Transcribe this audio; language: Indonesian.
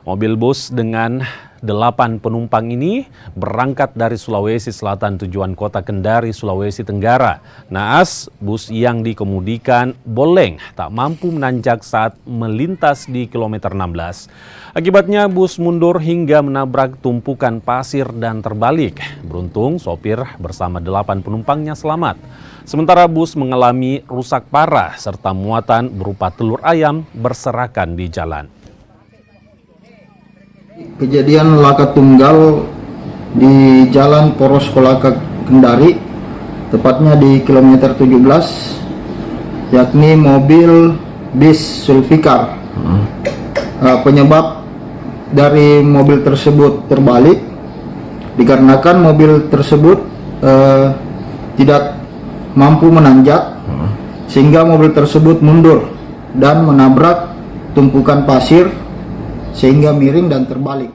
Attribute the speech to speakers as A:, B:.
A: Mobil bus dengan 8 penumpang ini berangkat dari Sulawesi Selatan tujuan kota Kendari, Sulawesi Tenggara. Naas, bus yang dikemudikan boleng tak mampu menanjak saat melintas di kilometer 16. Akibatnya bus mundur hingga menabrak tumpukan pasir dan terbalik. Beruntung sopir bersama 8 penumpangnya selamat. Sementara bus mengalami rusak parah serta muatan berupa telur ayam berserakan di jalan.
B: Kejadian laka tunggal di Jalan Poros Kolaka Kendari, tepatnya di kilometer 17, yakni mobil bis Sulfikar. Penyebab dari mobil tersebut terbalik dikarenakan mobil tersebut tidak mampu menanjak, sehingga mobil tersebut mundur dan menabrak tumpukan pasir sehingga miring dan terbalik.